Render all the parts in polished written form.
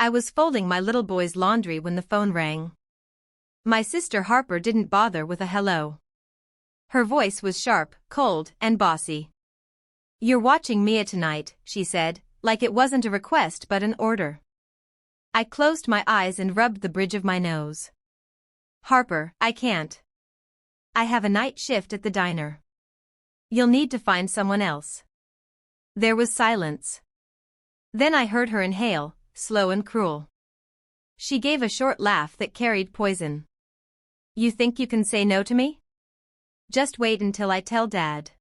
I was folding my little boy's laundry when the phone rang. My sister Harper didn't bother with a hello. Her voice was sharp, cold, and bossy. "You're watching Mia tonight," she said, like it wasn't a request but an order. I closed my eyes and rubbed the bridge of my nose. "Harper, I can't. I have a night shift at the diner. You'll need to find someone else." There was silence. Then I heard her inhale, slow and cruel. She gave a short laugh that carried poison. "You think you can say no to me? Just wait until I tell Dad."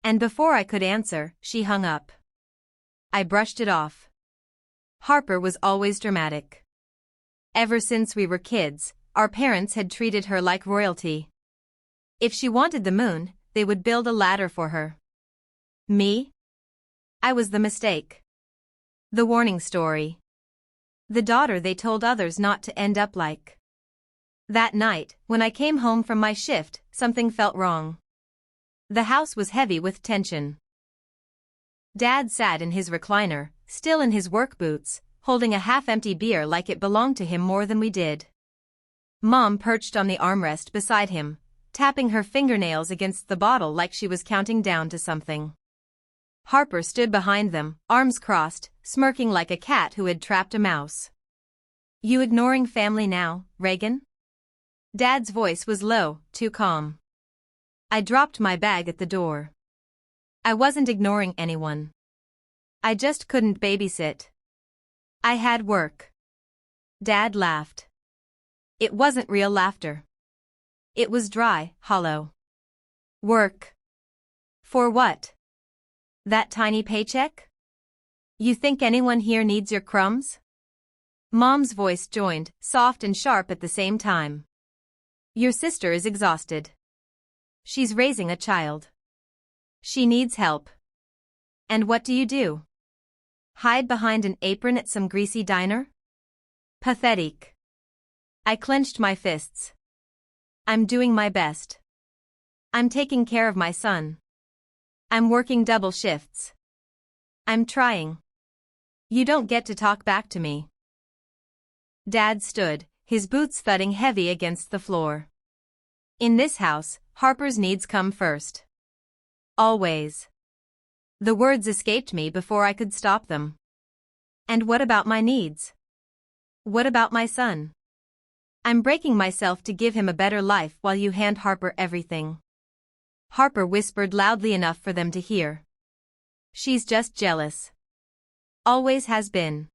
And before I could answer, she hung up. I brushed it off. Harper was always dramatic. Ever since we were kids, our parents had treated her like royalty. If she wanted the moon, they would build a ladder for her. Me? I was the mistake. The warning story. The daughter they told others not to end up like. That night, when I came home from my shift, something felt wrong. The house was heavy with tension. Dad sat in his recliner, still in his work boots, holding a half-empty beer like it belonged to him more than we did. Mom perched on the armrest beside him, tapping her fingernails against the bottle like she was counting down to something. Harper stood behind them, arms crossed, smirking like a cat who had trapped a mouse. "You ignoring family now, Reagan?" Dad's voice was low, too calm. I dropped my bag at the door. I wasn't ignoring anyone. I just couldn't babysit. I had work. Dad laughed. It wasn't real laughter. It was dry, hollow. "Work? For what? That tiny paycheck? You think anyone here needs your crumbs?" Mom's voice joined, soft and sharp at the same time. "Your sister is exhausted. She's raising a child. She needs help. And what do? Hide behind an apron at some greasy diner? Pathetic." I clenched my fists. "I'm doing my best. I'm taking care of my son. I'm working double shifts. I'm trying. You don't get to talk back to me." Dad stood, his boots thudding heavy against the floor. "In this house, Harper's needs come first. Always." The words escaped me before I could stop them. "And what about my needs? What about my son? I'm breaking myself to give him a better life while you hand Harper everything." Harper whispered loudly enough for them to hear. "She's just jealous. Always has been."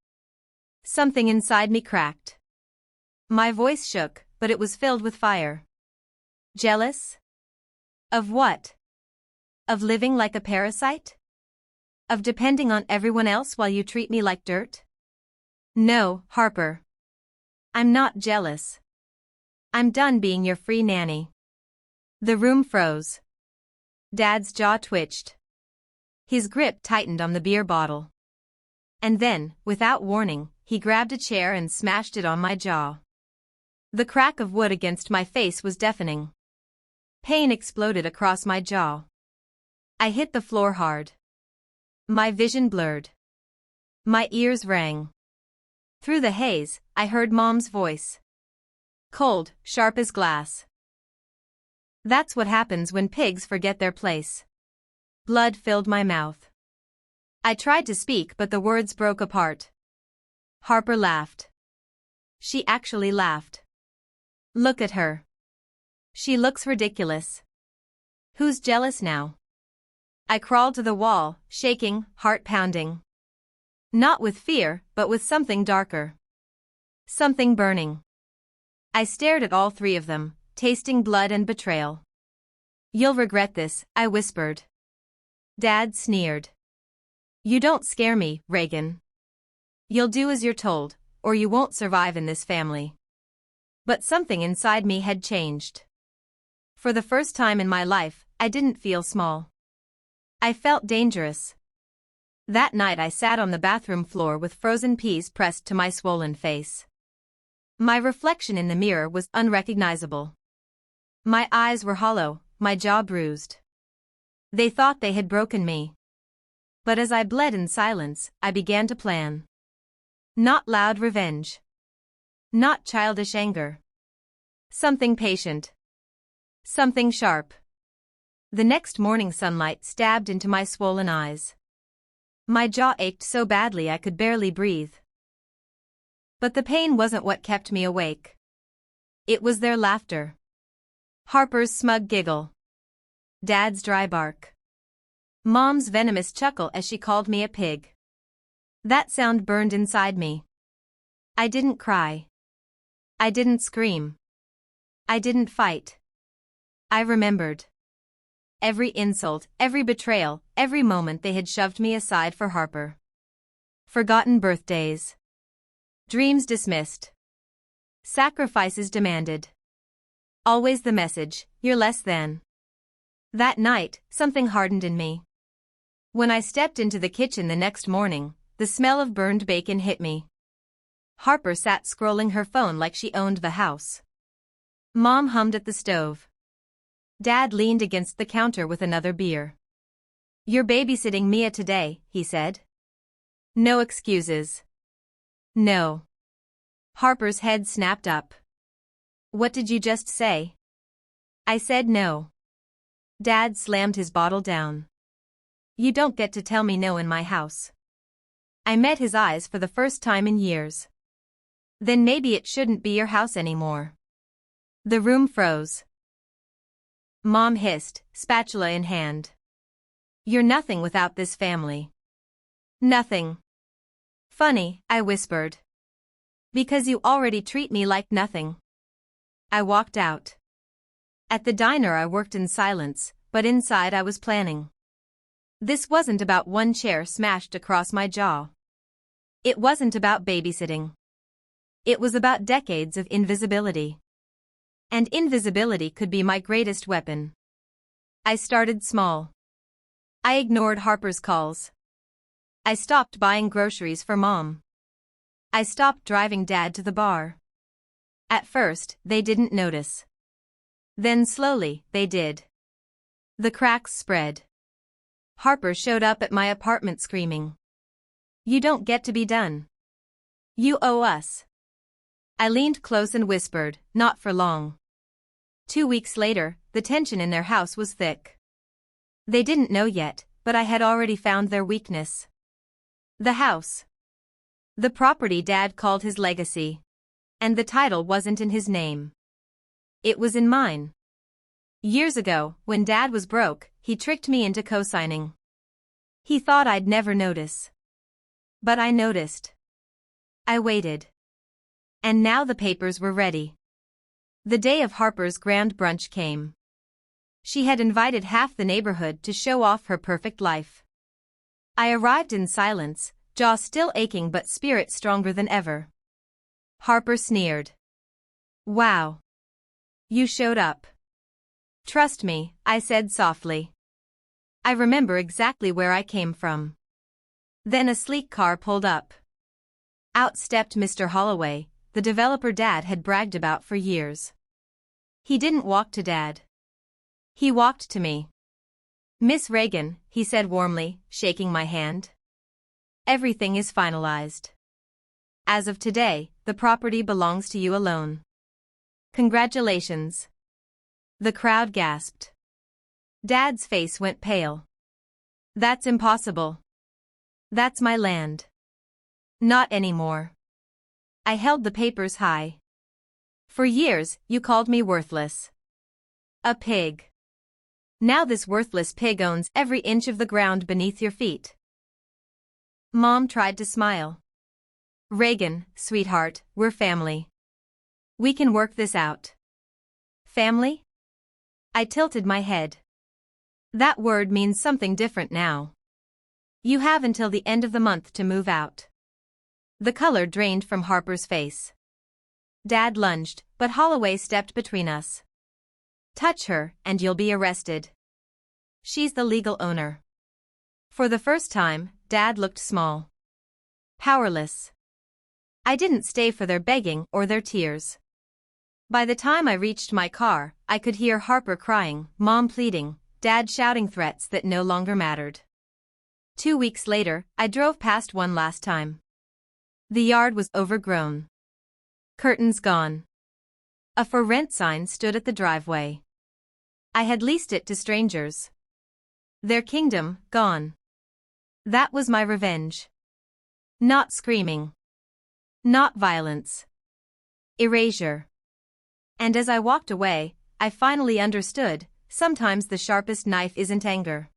Something inside me cracked. My voice shook, but it was filled with fire. "Jealous? Of what? Of living like a parasite? Of depending on everyone else while you treat me like dirt?" "No, Harper. I'm not jealous. I'm done being your free nanny." The room froze. Dad's jaw twitched. His grip tightened on the beer bottle. And then, without warning, he grabbed a chair and smashed it on my jaw. The crack of wood against my face was deafening. Pain exploded across my jaw. I hit the floor hard. My vision blurred. My ears rang. Through the haze, I heard Mom's voice. Cold, sharp as glass. "That's what happens when pigs forget their place." Blood filled my mouth. I tried to speak but the words broke apart. Harper laughed. She actually laughed. "Look at her. She looks ridiculous. Who's jealous now?" I crawled to the wall, shaking, heart pounding. Not with fear, but with something darker. Something burning. I stared at all three of them, tasting blood and betrayal. "You'll regret this," I whispered. Dad sneered. "You don't scare me, Reagan. You'll do as you're told, or you won't survive in this family." But something inside me had changed. For the first time in my life, I didn't feel small. I felt dangerous. That night I sat on the bathroom floor with frozen peas pressed to my swollen face. My reflection in the mirror was unrecognizable. My eyes were hollow, my jaw bruised. They thought they had broken me. But as I bled in silence, I began to plan. Not loud revenge. Not childish anger. Something patient. Something sharp. The next morning sunlight stabbed into my swollen eyes. My jaw ached so badly I could barely breathe. But the pain wasn't what kept me awake. It was their laughter. Harper's smug giggle. Dad's dry bark. Mom's venomous chuckle as she called me a pig. That sound burned inside me. I didn't cry. I didn't scream. I didn't fight. I remembered. Every insult, every betrayal, every moment they had shoved me aside for Harper. Forgotten birthdays. Dreams dismissed. Sacrifices demanded. Always the message, you're less than. That night, something hardened in me. When I stepped into the kitchen the next morning, the smell of burned bacon hit me. Harper sat scrolling her phone like she owned the house. Mom hummed at the stove. Dad leaned against the counter with another beer. "You're babysitting Mia today," he said. "No excuses." "No." Harper's head snapped up. "What did you just say?" "I said no." Dad slammed his bottle down. "You don't get to tell me no in my house." I met his eyes for the first time in years. "Then maybe it shouldn't be your house anymore." The room froze. Mom hissed, spatula in hand. "You're nothing without this family." "Nothing." "Funny," I whispered. "Because you already treat me like nothing." I walked out. At the diner I worked in silence, but inside I was planning. This wasn't about one chair smashed across my jaw. It wasn't about babysitting. It was about decades of invisibility. And invisibility could be my greatest weapon. I started small. I ignored Harper's calls. I stopped buying groceries for Mom. I stopped driving Dad to the bar. At first, they didn't notice. Then slowly, they did. The cracks spread. Harper showed up at my apartment screaming. "You don't get to be done. You owe us." I leaned close and whispered, "Not for long." 2 weeks later, the tension in their house was thick. They didn't know yet, but I had already found their weakness. The house. The property Dad called his legacy. And the title wasn't in his name. It was in mine. Years ago, when Dad was broke, he tricked me into co-signing. He thought I'd never notice. But I noticed. I waited. And now the papers were ready. The day of Harper's grand brunch came. She had invited half the neighborhood to show off her perfect life. I arrived in silence, jaw still aching but spirit stronger than ever. Harper sneered. "Wow. You showed up." "Trust me," I said softly. "I remember exactly where I came from." Then a sleek car pulled up. Out stepped Mr. Holloway, the developer Dad had bragged about for years. He didn't walk to Dad. He walked to me. "Miss Reagan," he said warmly, shaking my hand. "Everything is finalized. As of today, the property belongs to you alone. Congratulations." The crowd gasped. Dad's face went pale. "That's impossible. That's my land." "Not anymore." I held the papers high. "For years, you called me worthless. A pig. Now this worthless pig owns every inch of the ground beneath your feet." Mom tried to smile. "Reagan, sweetheart, we're family. We can work this out." "Family?" I tilted my head. "That word means something different now. You have until the end of the month to move out." The color drained from Harper's face. Dad lunged, but Holloway stepped between us. "Touch her, and you'll be arrested. She's the legal owner." For the first time, Dad looked small. Powerless. I didn't stay for their begging or their tears. By the time I reached my car, I could hear Harper crying, Mom pleading, Dad shouting threats that no longer mattered. 2 weeks later, I drove past one last time. The yard was overgrown. Curtains gone. A for rent sign stood at the driveway. I had leased it to strangers. Their kingdom, gone. That was my revenge. Not screaming. Not violence. Erasure. And as I walked away, I finally understood, sometimes the sharpest knife isn't anger.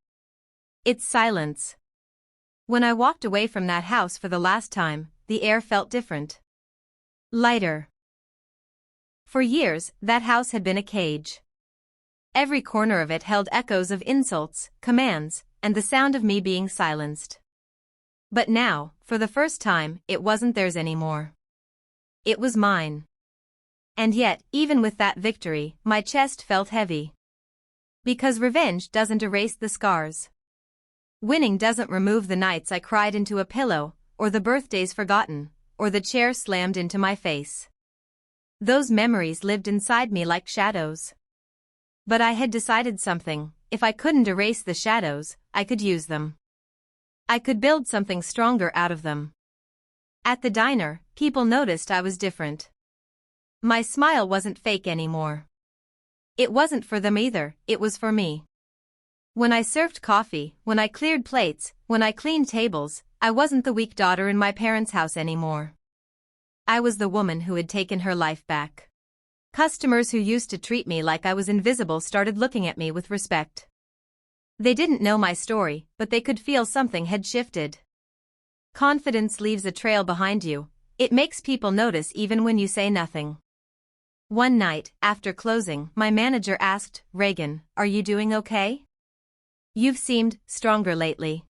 It's silence. When I walked away from that house for the last time, the air felt different. Lighter. For years, that house had been a cage. Every corner of it held echoes of insults, commands, and the sound of me being silenced. But now, for the first time, it wasn't theirs anymore. It was mine. And yet, even with that victory, my chest felt heavy. Because revenge doesn't erase the scars. Winning doesn't remove the nights I cried into a pillow, or the birthdays forgotten, or the chair slammed into my face. Those memories lived inside me like shadows. But I had decided something: if I couldn't erase the shadows, I could use them. I could build something stronger out of them. At the diner, people noticed I was different. My smile wasn't fake anymore. It wasn't for them either, it was for me. When I served coffee, when I cleared plates, when I cleaned tables, I wasn't the weak daughter in my parents' house anymore. I was the woman who had taken her life back. Customers who used to treat me like I was invisible started looking at me with respect. They didn't know my story, but they could feel something had shifted. Confidence leaves a trail behind you. It makes people notice even when you say nothing. One night, after closing, my manager asked, "Reagan, are you doing okay? You've seemed stronger lately."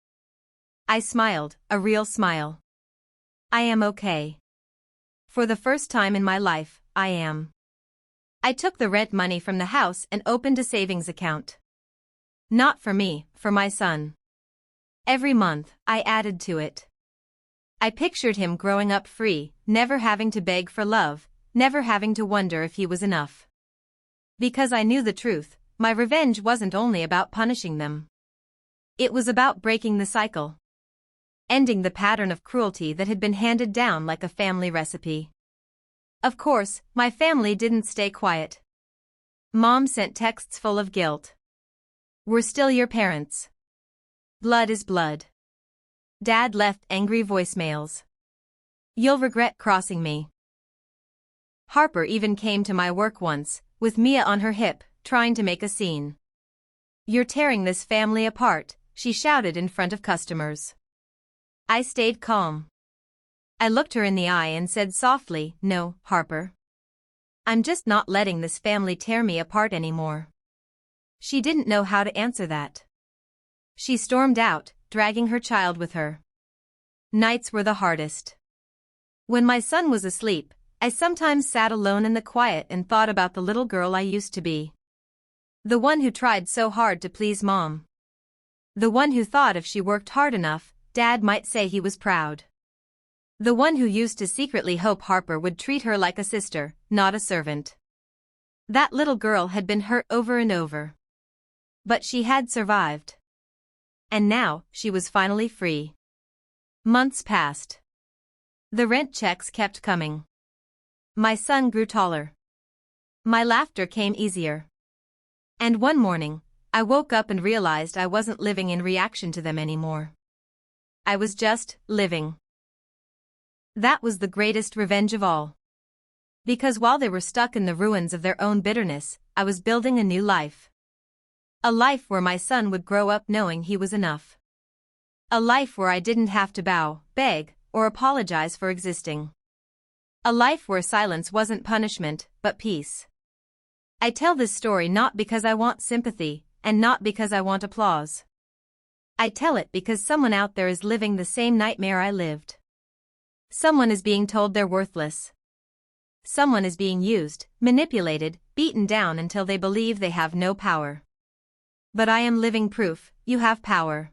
I smiled, a real smile. I am okay. For the first time in my life, I am. I took the rent money from the house and opened a savings account. Not for me, for my son. Every month, I added to it. I pictured him growing up free, never having to beg for love, never having to wonder if he was enough. Because I knew the truth, my revenge wasn't only about punishing them. It was about breaking the cycle. Ending the pattern of cruelty that had been handed down like a family recipe. Of course, my family didn't stay quiet. Mom sent texts full of guilt. "We're still your parents. Blood is blood." Dad left angry voicemails. "You'll regret crossing me." Harper even came to my work once, with Mia on her hip, trying to make a scene. "You're tearing this family apart," she shouted in front of customers. I stayed calm. I looked her in the eye and said softly, "No, Harper. I'm just not letting this family tear me apart anymore." She didn't know how to answer that. She stormed out, dragging her child with her. Nights were the hardest. When my son was asleep, I sometimes sat alone in the quiet and thought about the little girl I used to be. The one who tried so hard to please Mom. The one who thought if she worked hard enough, Dad might say he was proud. The one who used to secretly hope Harper would treat her like a sister, not a servant. That little girl had been hurt over and over. But she had survived. And now, she was finally free. Months passed. The rent checks kept coming. My son grew taller. My laughter came easier. And one morning, I woke up and realized I wasn't living in reaction to them anymore. I was just living. That was the greatest revenge of all. Because while they were stuck in the ruins of their own bitterness, I was building a new life. A life where my son would grow up knowing he was enough. A life where I didn't have to bow, beg, or apologize for existing. A life where silence wasn't punishment, but peace. I tell this story not because I want sympathy, and not because I want applause. I tell it because someone out there is living the same nightmare I lived. Someone is being told they're worthless. Someone is being used, manipulated, beaten down until they believe they have no power. But I am living proof, you have power.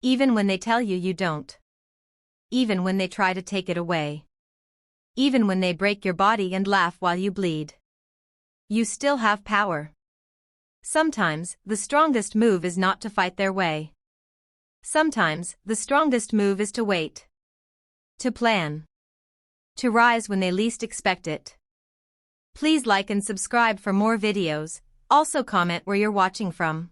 Even when they tell you you don't. Even when they try to take it away. Even when they break your body and laugh while you bleed. You still have power. Sometimes, the strongest move is not to fight their way. Sometimes, the strongest move is to wait. To plan. to rise when they least expect it. Please like and subscribe for more videos. Also comment where you're watching from.